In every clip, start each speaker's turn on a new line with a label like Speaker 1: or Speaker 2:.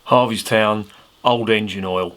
Speaker 1: Harviestoun old engine oil.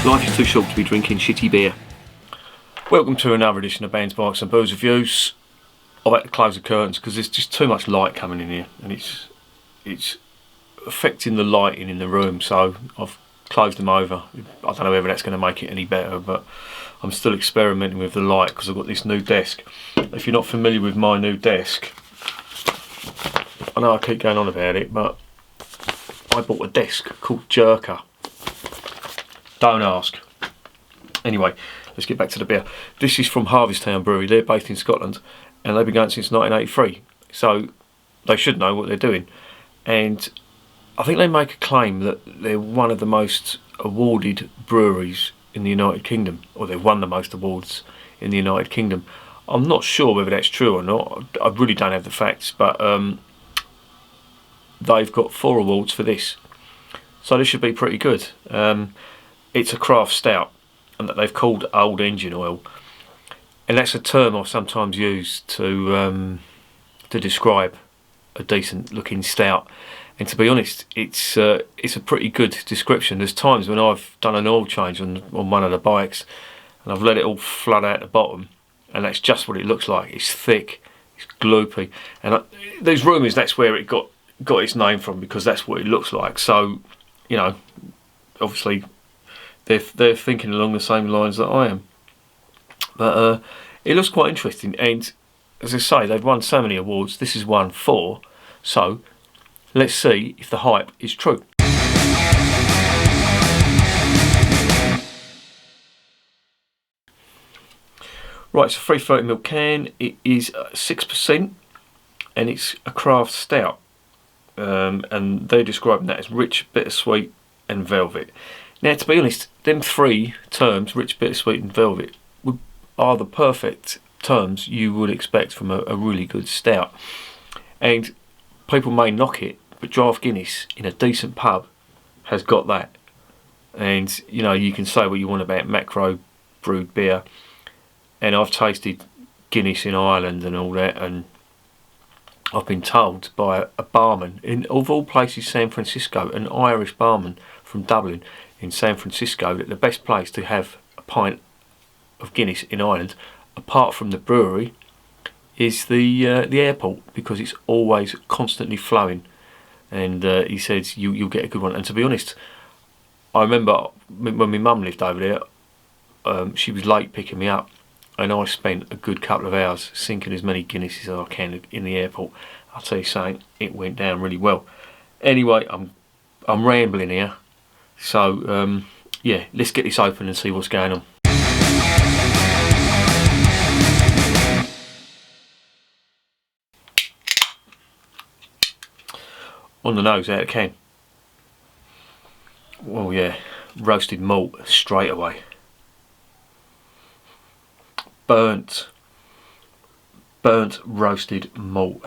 Speaker 2: Life is too short to be drinking shitty beer.
Speaker 1: Welcome to another edition of Bands, Bikes and Booze Reviews. I've had to close the curtains because there's just too much light coming in here and it's affecting the lighting in the room, so I've closed them over. I don't know whether that's going to make it any better, but I'm still experimenting with the light because I've got this new desk. If you're not familiar with my new desk, I know I keep going on about it, but I bought a desk called Jerker. Don't ask. Anyway, let's get back to the beer. This is from Harviestoun Brewery. They're based in Scotland and they've been going since 1983. So they should know what they're doing. And I think they make a claim that they're one of the most awarded breweries in the United Kingdom, or they've won the most awards in the United Kingdom. I'm not sure whether that's true or not. I really don't have the facts, but they've got 4 awards for this. So this should be pretty good. It's a craft stout, and that they've called old engine oil, and that's a term I sometimes use to describe a decent looking stout. And to be honest, it's a pretty good description. There's times when I've done an oil change on one of the bikes, and I've let it all flood out the bottom, and that's just what it looks like. It's thick, it's gloopy, and there's rumours that's where it got its name from, because that's what it looks like. So, you know, obviously they're thinking along the same lines that I am. But it looks quite interesting, and as I say, they've won so many awards. This is won 4, so let's see if the hype is true. Right, it's a 330ml can. It is 6%, and it's a craft stout. And they're describing that as rich, bittersweet, and velvet. Now, to be honest, them 3 terms, rich, bittersweet and velvet, are the perfect terms you would expect from a really good stout. And people may knock it, but Draft Guinness in a decent pub has got that. And, you know, you can say what you want about macro brewed beer, and I've tasted Guinness in Ireland and all that, and I've been told by a barman in, of all places, San Francisco, an Irish barman from Dublin in San Francisco, that the best place to have a pint of Guinness in Ireland, apart from the brewery, is the airport, because it's always constantly flowing. And he says you'll get a good one. And to be honest, I remember when my mum lived over there, she was late picking me up, and I spent a good couple of hours sinking as many Guinnesses as I can in the airport. I'll tell you something, it went down really well. Anyway, I'm rambling here, so yeah, let's get this open and see what's going on. On the nose, out of can. Well, yeah, roasted malt straight away. Burnt roasted malt,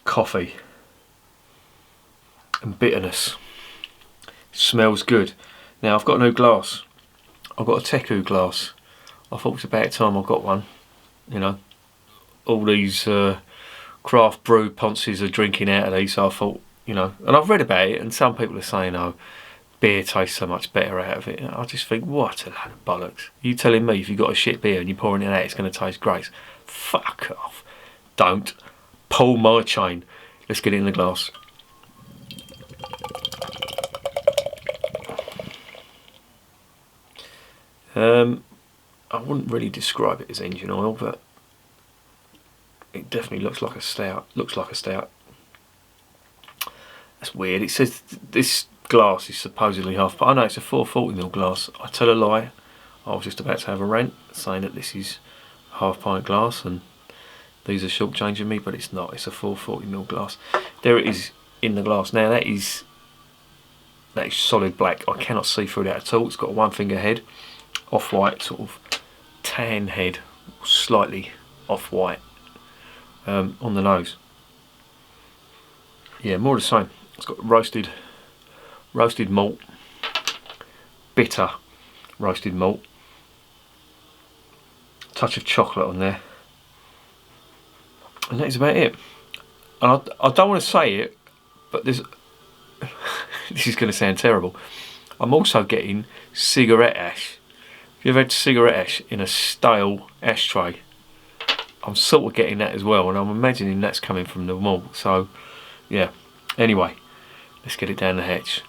Speaker 1: coffee, and bitterness. Smells good. Now, I've got a new glass. I've got a Teku glass. I thought it's about time I got one. You know, all these craft brew ponces are drinking out of these, so I thought, you know, and I've read about it, and some people are saying, oh, beer tastes so much better out of it. And I just think, what a load of bollocks. You telling me if you've got a shit beer and you're pouring it out, it's going to taste great? Fuck off. Don't pull my chain. Let's get it in the glass. I wouldn't really describe it as engine oil, but it definitely looks like a stout. That's weird. It says this glass is supposedly half. I know it's a 440ml glass. I tell a lie. I was just about to have a rant saying that this is half pint glass, and these are shortchanging me, but it's not. It's a 440ml glass. There it is in the glass. Now that is solid black. I cannot see through that at all. It's got a one finger head, off-white sort of tan head, slightly off-white on the nose. Yeah, more of the same. It's got roasted malt, bitter roasted malt, touch of chocolate on there, and that is about it. And I don't want to say it, but there's this is going to sound terrible. I'm also getting cigarette ash. If you've had cigarette ash in a stale ashtray, I'm sort of getting that as well, and I'm imagining that's coming from the malt. So yeah, anyway, let's get it down the hatch.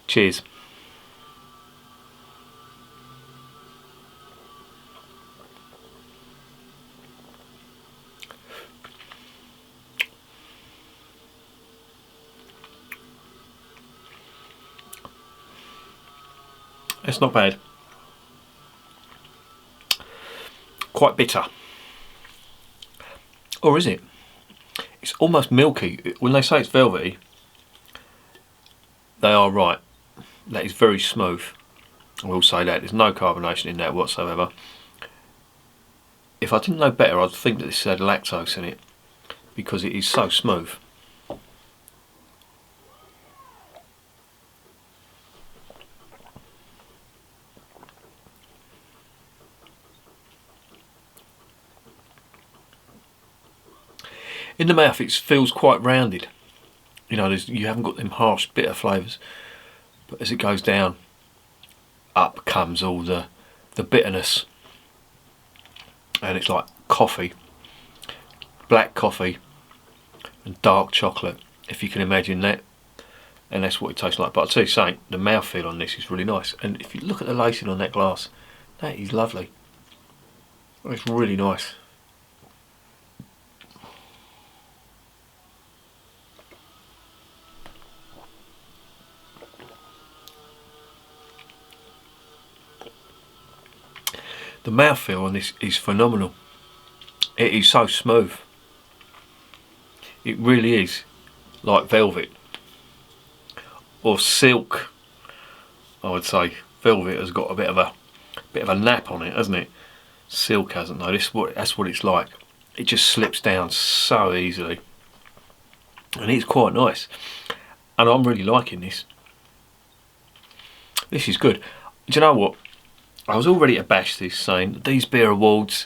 Speaker 1: Cheers. It's not bad. Quite bitter. Or is it? It's almost milky. When they say it's velvety, they are right. That is very smooth. I will say that. There's no carbonation in that whatsoever. If I didn't know better, I'd think that this had lactose in it, because it is so smooth. In the mouth it feels quite rounded. You know, you haven't got them harsh bitter flavours, but as it goes down, up comes all the bitterness, and it's like coffee, black coffee and dark chocolate, if you can imagine that, and that's what it tastes like. But I'll tell you something, the mouthfeel on this is really nice, and if you look at the lacing on that glass, that is lovely. It's really nice. The mouthfeel on this is phenomenal. It is so smooth. It really is like velvet or silk. I would say velvet has got a bit of a nap on it, hasn't it? Silk hasn't though. That's what it's like. It just slips down so easily, and it's quite nice. And I'm really liking this. This is good. Do you know what? I was already abashed this, saying these beer awards,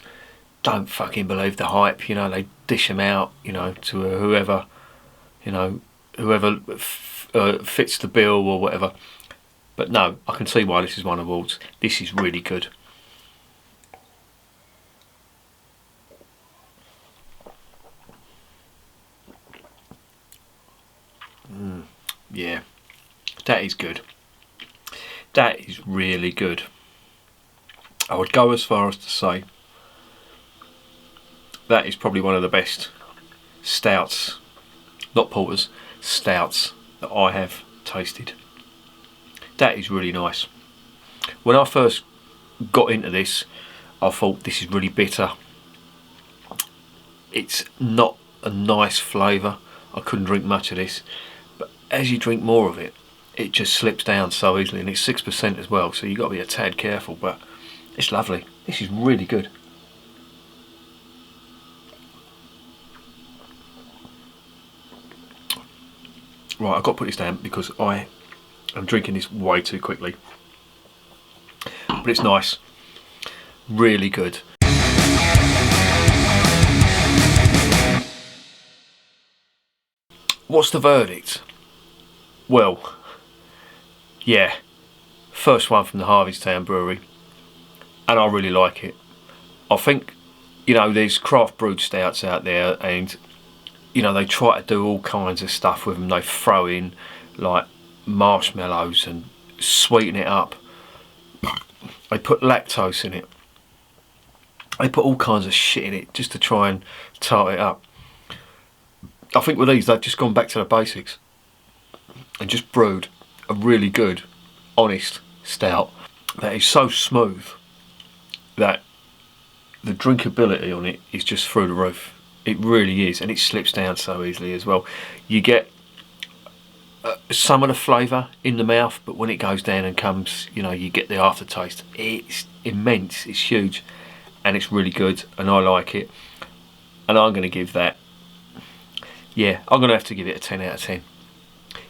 Speaker 1: don't fucking believe the hype. You know, they dish them out, you know, to whoever, you know, whoever fits the bill or whatever. But no, I can see why this is won awards. This is really good. Yeah, that is good. That is really good. I would go as far as to say that is probably one of the best stouts, not porters, stouts that I have tasted. That is really nice. When I first got into this, I thought this is really bitter. It's not a nice flavour. I couldn't drink much of this, but as you drink more of it, it just slips down so easily, and it's 6% as well, so you've got to be a tad careful, but it's lovely. This is really good. Right, I've got to put this down because I am drinking this way too quickly. But it's nice. Really good. What's the verdict? Well, yeah, first one from the Harviestoun Brewery, and I really like it. I think, you know, there's craft brewed stouts out there, and you know, they try to do all kinds of stuff with them. They throw in like marshmallows and sweeten it up. They put lactose in it. They put all kinds of shit in it just to try and tart it up. I think with these, they've just gone back to the basics and just brewed a really good, honest stout. that is so smooth that the drinkability on it is just through the roof. It really is, and it slips down so easily as well. You get some of the flavour in the mouth, but when it goes down and comes, you know, you get the aftertaste. It's immense, it's huge, and it's really good, and I like it. And I'm going to give that, yeah, I'm going to have to give it a 10 out of 10.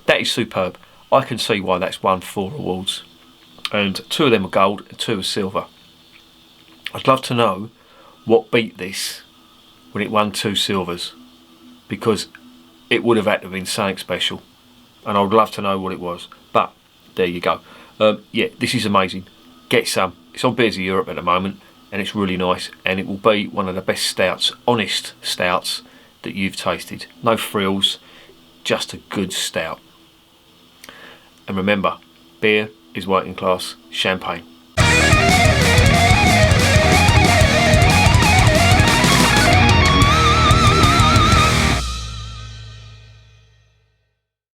Speaker 1: That is superb. I can see why that's won 4 awards, and 2 of them are gold and 2 are silver. I'd love to know what beat this when it won 2 silvers, because it would have had to have been something special, and I would love to know what it was. But there you go. Yeah, this is amazing. Get some. It's on Beers of Europe at the moment, and it's really nice, and it will be one of the best stouts, honest stouts, that you've tasted. No frills, just a good stout. And remember, beer is working class champagne.